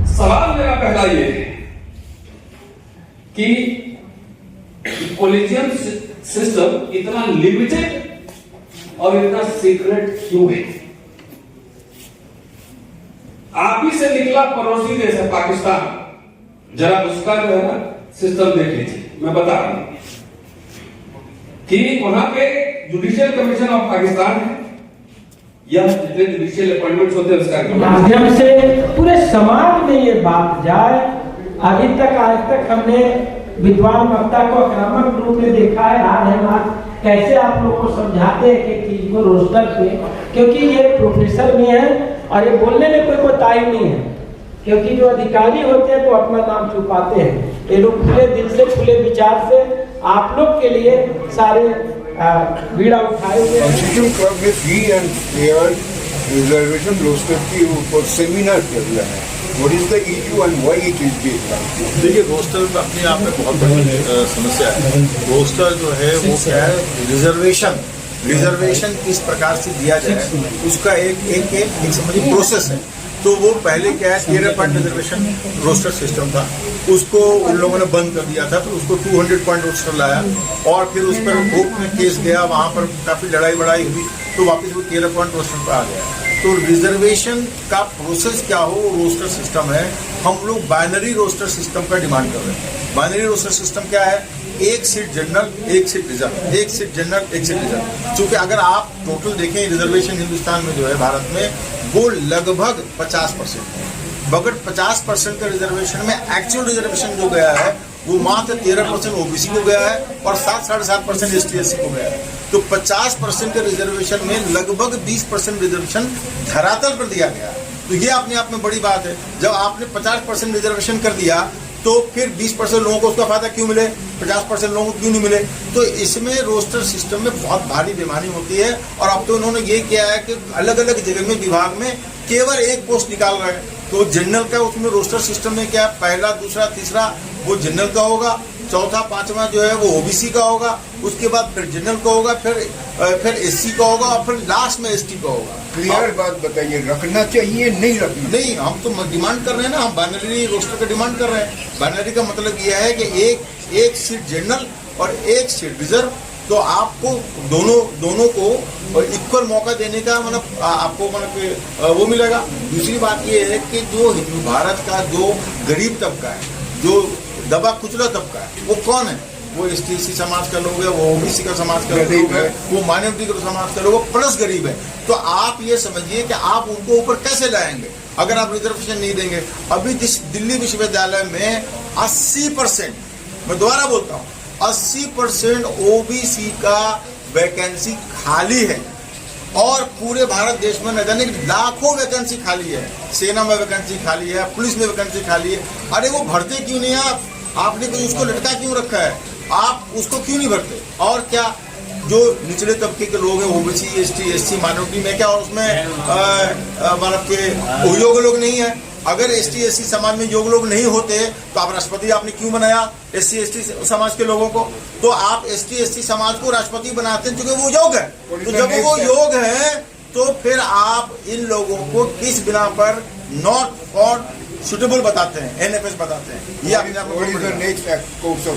सवाल मेरा पहला ये है कि कॉलेजियम सिस्टम इतना लिमिटेड और इतना सीक्रेट क्यों है? आप ही से निकला पड़ोसी देश है पाकिस्तान, जरा उसका जो है ना सिस्टम देख लीजिए। मैं बता रहा हूं कि वहां पे जुडिशियल कमीशन ऑफ पाकिस्तान है, यह जितने जुडिशियल अपॉइंटमेंट्स होते हैं उसका माध्यम से पूरे समाज में ये बात जाए। अभी तक आज तक हमने विद्वान वक्ता को आक्रामक रूप में देखा है। आज हम आज कैसे आप लोग को समझाते हैं कि चीज को रोस्टर पे, क्योंकि ये प्रोफेसर भी है और ये बोलने में कोई टाइम नहीं है, क्योंकि जो अधिकारी होते हैं तो अपना नाम छुपाते हैं। ये लोग खुले दिल से खुले विचार से आप लोग के लिए सारे बीड़ा उठाए हुए रिजर्वेशन रोस्टर की ऊपर सेमिनार कर रहा है। What is the issue and why it is based on? देखिए, रोस्टर अपने आप में बहुत बड़ी समस्या है। रोस्टर जो है वो क्या है, रिजर्वेशन किस प्रकार से दिया जाए उसका एक समझिए प्रोसेस है। तो वो पहले क्या है 13 पॉइंट रिजर्वेशन रोस्टर सिस्टम था, उसको उन लोगों ने बंद कर दिया था। तो उसको 200 पॉइंट रोस्टर लाया और फिर उस पर कोर्ट में केस गया, वहां पर काफी लड़ाई बड़ाई हुई, तो वापस वो 13 पॉइंट रोस्टर पर आ गया। तो रिजर्वेशन का प्रोसेस क्या हो, रोस्टर सिस्टम है। हम लोग बाइनरी रोस्टर सिस्टम का डिमांड कर रहे हैं। बाइनरी रोस्टर सिस्टम क्या है? एक सीट जनरल, एक सीट रिजर्व, एक सीट जनरल, एक सीट रिजर्व। क्योंकि अगर आप टोटल देखें रिजर्वेशन हिंदुस्तान में जो है भारत में, वो लगभग 50% है। बगैर 50% के रिजर्वेशन में एक्चुअल रिजर्वेशन जो गया है वो मात्र 13% ओबीसी को गया है और 7-7.5% ST/SC को गया है। तो 50% के रिजर्वेशन में लगभग 20% रिजर्वेशन धरातल पर दिया गया। तो ये अपने आप में बड़ी बात है। जब आपने 50% रिजर्वेशन कर दिया तो फिर 20% लोगों को उसका फायदा क्यों मिले, 50% लोगों को क्यों नहीं मिले? तो इसमें रोस्टर सिस्टम में बहुत भारी बेईमानी होती है। और अब तो उन्होंने ये किया है कि अलग अलग जगह में विभाग में केवल एक पोस्ट निकाल रहे हैं। तो जनरल का उसमें रोस्टर सिस्टम में क्या, पहला दूसरा तीसरा वो जनरल का होगा, चौथा पांचवा जो है वो ओबीसी का होगा, उसके बाद फिर जनरल का होगा, फिर SC का होगा और फिर लास्ट में ST का होगा। क्लियर बात बताइए, रखना चाहिए नहीं रखना? नहीं, हम तो डिमांड कर रहे हैं ना, हम बाइनरी रोस्टर का डिमांड कर रहे हैं। बाइनरी का मतलब यह है कि एक सीट जनरल और एक सीट रिजर्व। तो आपको दोनों को इक्वल मौका देने का मतलब आपको मतलब वो मिलेगा। दूसरी बात ये है कि जो भारत का जो गरीब तबका है, जो दबा कुचला तबका है, वो कौन है? वो ST/SC समाज का लोग है, वो ओबीसी का समाज का लोग है, वो माइनॉरिटी का समाज का लोग है, प्लस गरीब है। तो आप ये समझिए कि आप उनको ऊपर कैसे लाएंगे अगर आप रिजर्वेशन नहीं देंगे। अभी जिस दिल्ली विश्वविद्यालय में 80%, मैं दोबारा बोलता हूँ, 80% ओबीसी का वैकेंसी खाली है और पूरे भारत देश में न जाने लाखों वैकेंसी खाली है। सेना में वैकेंसी खाली है, पुलिस में वैकेंसी खाली है। अरे वो भरते क्यों नहीं आप? आपने कोई उसको लटका क्यों रखा है? आप उसको क्यों नहीं भरते? और क्या जो निचले तबके के लोग हैं, ओबीसी ST/SC माइनॉरिटी में क्या, और उसमें मतलब के योग लोग नहीं है? अगर ST/SC समाज में योग लोग नहीं होते तो आप राष्ट्रपति आपने क्यों बनाया SC/ST समाज के लोगों को? तो आप ST/SC समाज को राष्ट्रपति बनाते हैं क्योंकि वो योग है। तो जब वो योग है तो फिर आप इन लोगों को किस बिना पर नॉट फॉर सुटेबल बताते हैं, NFS बताते हैं? ये कोर्स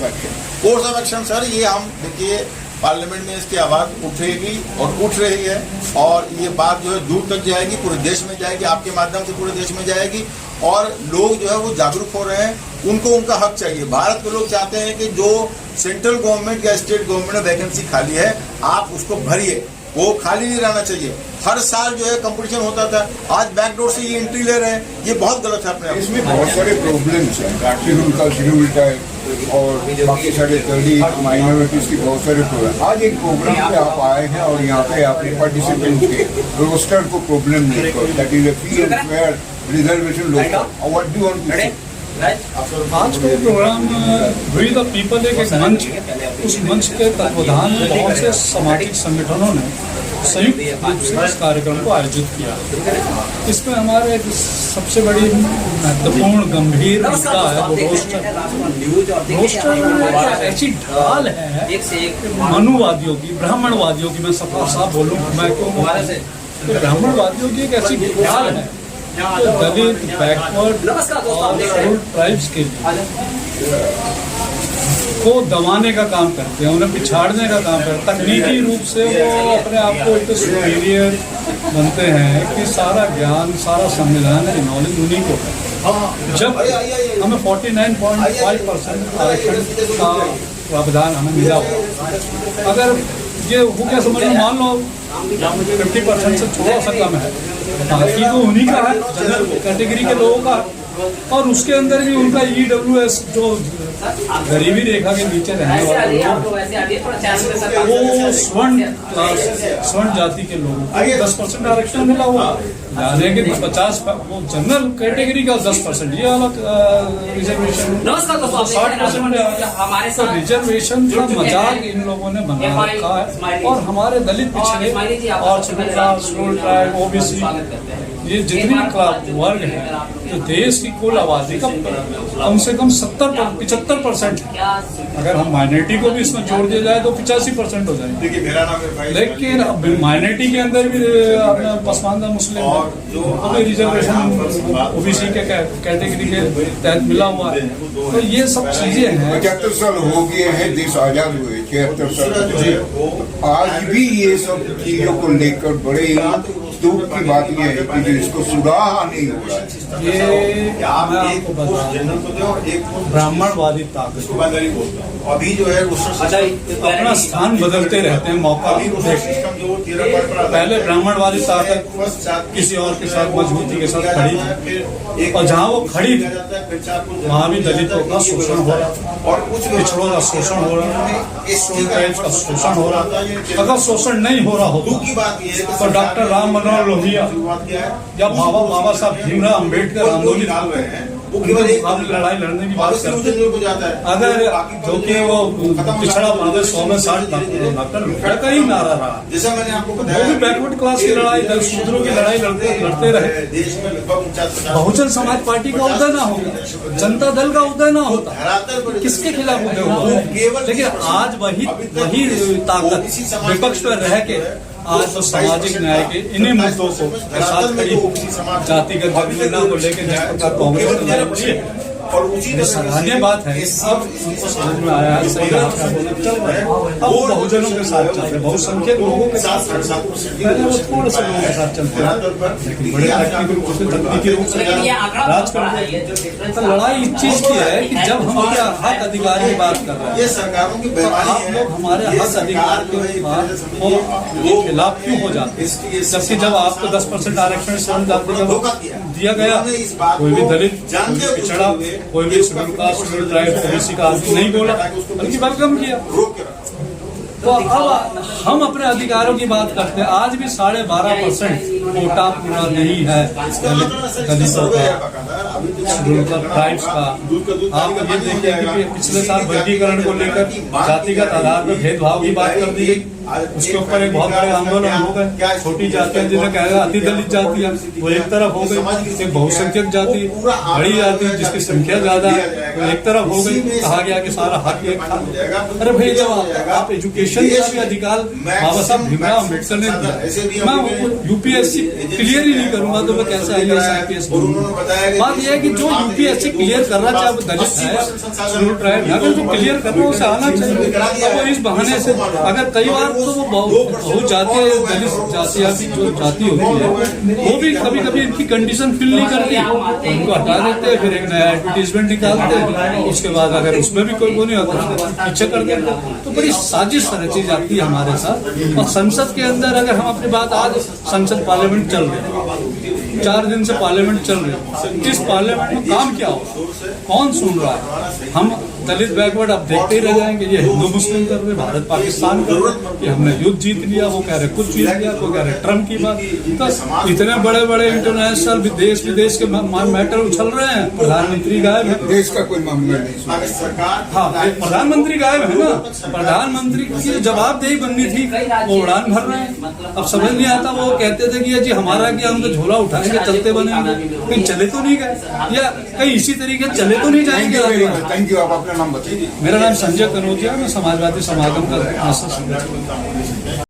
ऑफ एक्शन सर, ये हम देखिए पार्लियामेंट में इसकी आवाज उठेगी और उठ रही है और ये बात जो है दूर तक जाएगी, पूरे देश में जाएगी, आपके माध्यम से पूरे देश में जाएगी और लोग जो है वो जागरूक हो रहे हैं। उनको उनका हक चाहिए। भारत के लोग चाहते हैं कि जो सेंट्रल गवर्नमेंट या स्टेट गवर्नमेंट में वैकेंसी खाली है आप उसको भरिए, वो खाली नहीं रहना चाहिए। हर साल जो है कंपटीशन होता था, आज बैकडोर से ये एंट्री ले रहे हैं, ये बहुत गलत है अपने आप। इसमें बहुत सारे प्रॉब्लम्स हैं, शेड्यूल टाइप और बाकी सारे माइनॉरिटीज की बहुत सारे प्रोग्राम। आज एक प्रोग्राम पे आप आए हैं और यहाँ पे आपने पार्टिसिपेंट के रोस्टर को प्रॉब्लम नहीं कर, that is a free and fair reservation local. What do you want to say? आज का प्रोग्राम वी द पीपल एक मंच, उस मंच के तत्वाधान में बहुत से सामाजिक संगठनों ने संयुक्त रूप से इस कार्यक्रम को आयोजित किया। इसमें हमारे सबसे बड़ी महत्वपूर्ण गंभीर मुद्दा है वो रोस्टर। रोस्टर एक ऐसी ढाल है मनुवादियों की, ब्राह्मणवादियों की, मैं साफ बोलूँ मैं क्यों, तो ब्राह्मणवादियों की एक ऐसी ढाल है तो दलित, बैकवर्ड और शेड्यूल्ड ट्राइब्स के लिए को दबाने का काम करते हैं, उन्हें पिछाड़ने का काम करते हैं। तकनीकी रूप से वो अपने आप को एक सुपीरियर बनते हैं कि सारा ज्ञान, सारा संविधान की नॉलेज उन्हीं को है। जब हमें 49.5% आरक्षण का प्रावधान हमें मिला हुआ, अगर ये हो क्या समझ लो, मान लो 50% से थोड़ा सा कम है, बाकी तो उन्हीं का है, जनरल कैटेगरी के लोगों का, और उसके अंदर भी उनका EWS जो गरीबी रेखा के नीचे रहने वाले लोग, वो स्वर्ण जाति के लोगों को 10% आरक्षण मिला हुआ, यानी कि 50 वो जनरल कैटेगरी का 10%, ये अलग रिजर्वेशन 60% तो रिजर्वेशन का मजाक इन लोगों ने बना रखा है। और हमारे दलित पिछड़े और शेड्यूल्ड ट्राइब, OBC, ये जितनी वर्ग है तो देश की कुल आबादी का कम से कम 75% है। अगर हम माइनॉरिटी को भी इसमें जोड़ दिया जाए तो 85% हो जाएंगे। लेकिन माइनॉरिटी के अंदर भी अपना पसमानदा मुस्लिम को भी रिजर्वेशन OBC के कैटेगरी के तहत मिला हुआ है। तो ये सब चीजें हैं। 75 साल हो गए हैं देश आजाद हुए, 76 साल, आज भी ये सब चीजों को लेकर बड़े दुख की बात यह है कि इसको सुधार नहीं हो रहा है। ये ब्राह्मणवादी ताकत अभी जो है अपना स्थान बदलते रहते हैं, मौका पहले ब्राह्मणवादी ताकत किसी और के साथ मजबूती के साथ खड़ी थी, और जहाँ वो खड़ी थी वहाँ भी दलितों का शोषण हो रहा, और पिछड़ों का शोषण हो रहा, का शोषण हो रहा। अगर शोषण नहीं हो रहा होता तो डॉक्टर राम मनोहर लोहिया या बाबा साहब भीमराव अम्बेडकर आंदोलित वो केवल एक लड़ाई लड़ने की बात करते हैं। अगर जो कि वो पिछड़ा वर्ग 100 में 60 डॉक्टर का ही नारा रहा, जैसा मैंने आपको बताया, वो भी बैकवर्ड क्लास की लड़ाई, शूद्रों की लड़ाई लड़ते रहे। देश में लगभग 49% बहुजन समाज पार्टी का उदय ना होगा, जनता दल का उदय ना होता, किसके खिलाफ उदय हुआ? लेकिन आज वही ताकत विपक्ष पर रह के आज तो सामाजिक न्याय के इन्हीं मुद्दों को साथ खड़ी जातिगत जनगणना को लेकर जिस प्रकार कांग्रेस ने लड़ी है, और सराहनीय बात है। अब उनको समझ में आया है सही राह पर चल रहे हैं, अब वो बहुजनों के साथ चल रहे, बहुसंख्यक लोगों के साथ, पहले वो थोड़े से लोगों के साथ चलते हैं, लेकिन बड़े तकनीकी रूप से राज करते हैं। तो लड़ाई इस चीज की है कि जब हम अपने हक अधिकार की बात कर रहे हैं, ये सरकारों की आप लोग हमारे हक अधिकार के खिलाफ क्यों हो जाते हैं? जबकि जब आपको 10% आरक्षण स्वर्ण जाति का दिया गया, कोई भी दलित, पिछड़ा, कोई भी schedule caste, schedule tribe, OBC का आदमी नहीं बोला, बल्कि वेलकम किया। तो अब हम अपने अधिकारों की बात करते हैं। आज भी 12.5% कोटा पूरा नहीं है दलितों का, शेड्यूल ट्राइब्स का। आप ये देखिए कि पिछले साल वर्गीकरण को लेकर जातिगत आधार पर भेदभाव की बात कर दी गई, उसके ऊपर एक बहुत बड़े आंदोलन हो गए। छोटी जातियां जिन्हें कहेगा अति दलित जातियां, वो एक तरफ हो गई, एक बहुसंख्यक जाति, बड़ी जाति जिसकी संख्या ज्यादा है, वो एक तरफ हो गई। कहा गया कि सारा हक एक था। अरे भाई, जब आप एजुकेशन का भी अधिकार बाबा साहब भीमराव अम्बेडकर ने दिया, मैं UPSC क्लियर ही नहीं करूंगा तो मैं कैसे IAS IPS करूंगा? बात यह है कि जो UPSC क्लियर कर रहा, चाहे वो दलित है, शेड्यूल ट्राइब, अगर जो क्लियर कर रहा है उसे आना चाहिए। अब वो इस बहाने से, अगर कई बार तो वो बहुत जातीय दलित जातियां भी जो जाति होती है वो भी कभी कभी इनकी कंडीशन फिल नहीं करती, उनको हटा देते हैं, फिर एक नया एडवर्टीजमेंट निकालते हैं, उसके बाद अगर उसमें भी कोई वो नहीं होता पीछे कर देते। तो बड़ी साजिश रची जाती है हमारे साथ। और संसद के अंदर अगर हम अपनी बात, आज संसद पार्लियामेंट चल रही है, 4 दिन से पार्लियामेंट चल रही है, इस पार्लियामेंट में काम क्या हो, कौन सुन रहा है? हम दलित बैकवर्ड अब देखते ही रह जाएंगे। ये हिंदू मुस्लिम कर रहे, भारत पाकिस्तान कर रहे कि हमने युद्ध जीत लिया, वो कह रहे कुछ जीत लिया, वो कह रहे ट्रम्प की बात। तो इतने बड़े बड़े इंटरनेशनल देश विदेश के मैटर उछल रहे हैं, प्रधानमंत्री गायब है। देश का कोई मामला नहीं। हाँ, प्रधानमंत्री गायब है ना। प्रधानमंत्री की जवाबदेही बननी थी, वो उड़ान भर रहे हैं। अब समझ नहीं आता, वो कहते थे कि जी हमारा क्या, हम तो झोला उठाएंगे चलते बनेंगे, कहीं चले तो नहीं गए, या कहीं इसी तरीके चले तो नहीं जाएंगे। Thank you. आप अपना नाम बताइए। मेरा नाम संजय कनौजिया, मैं समाजवादी समागम का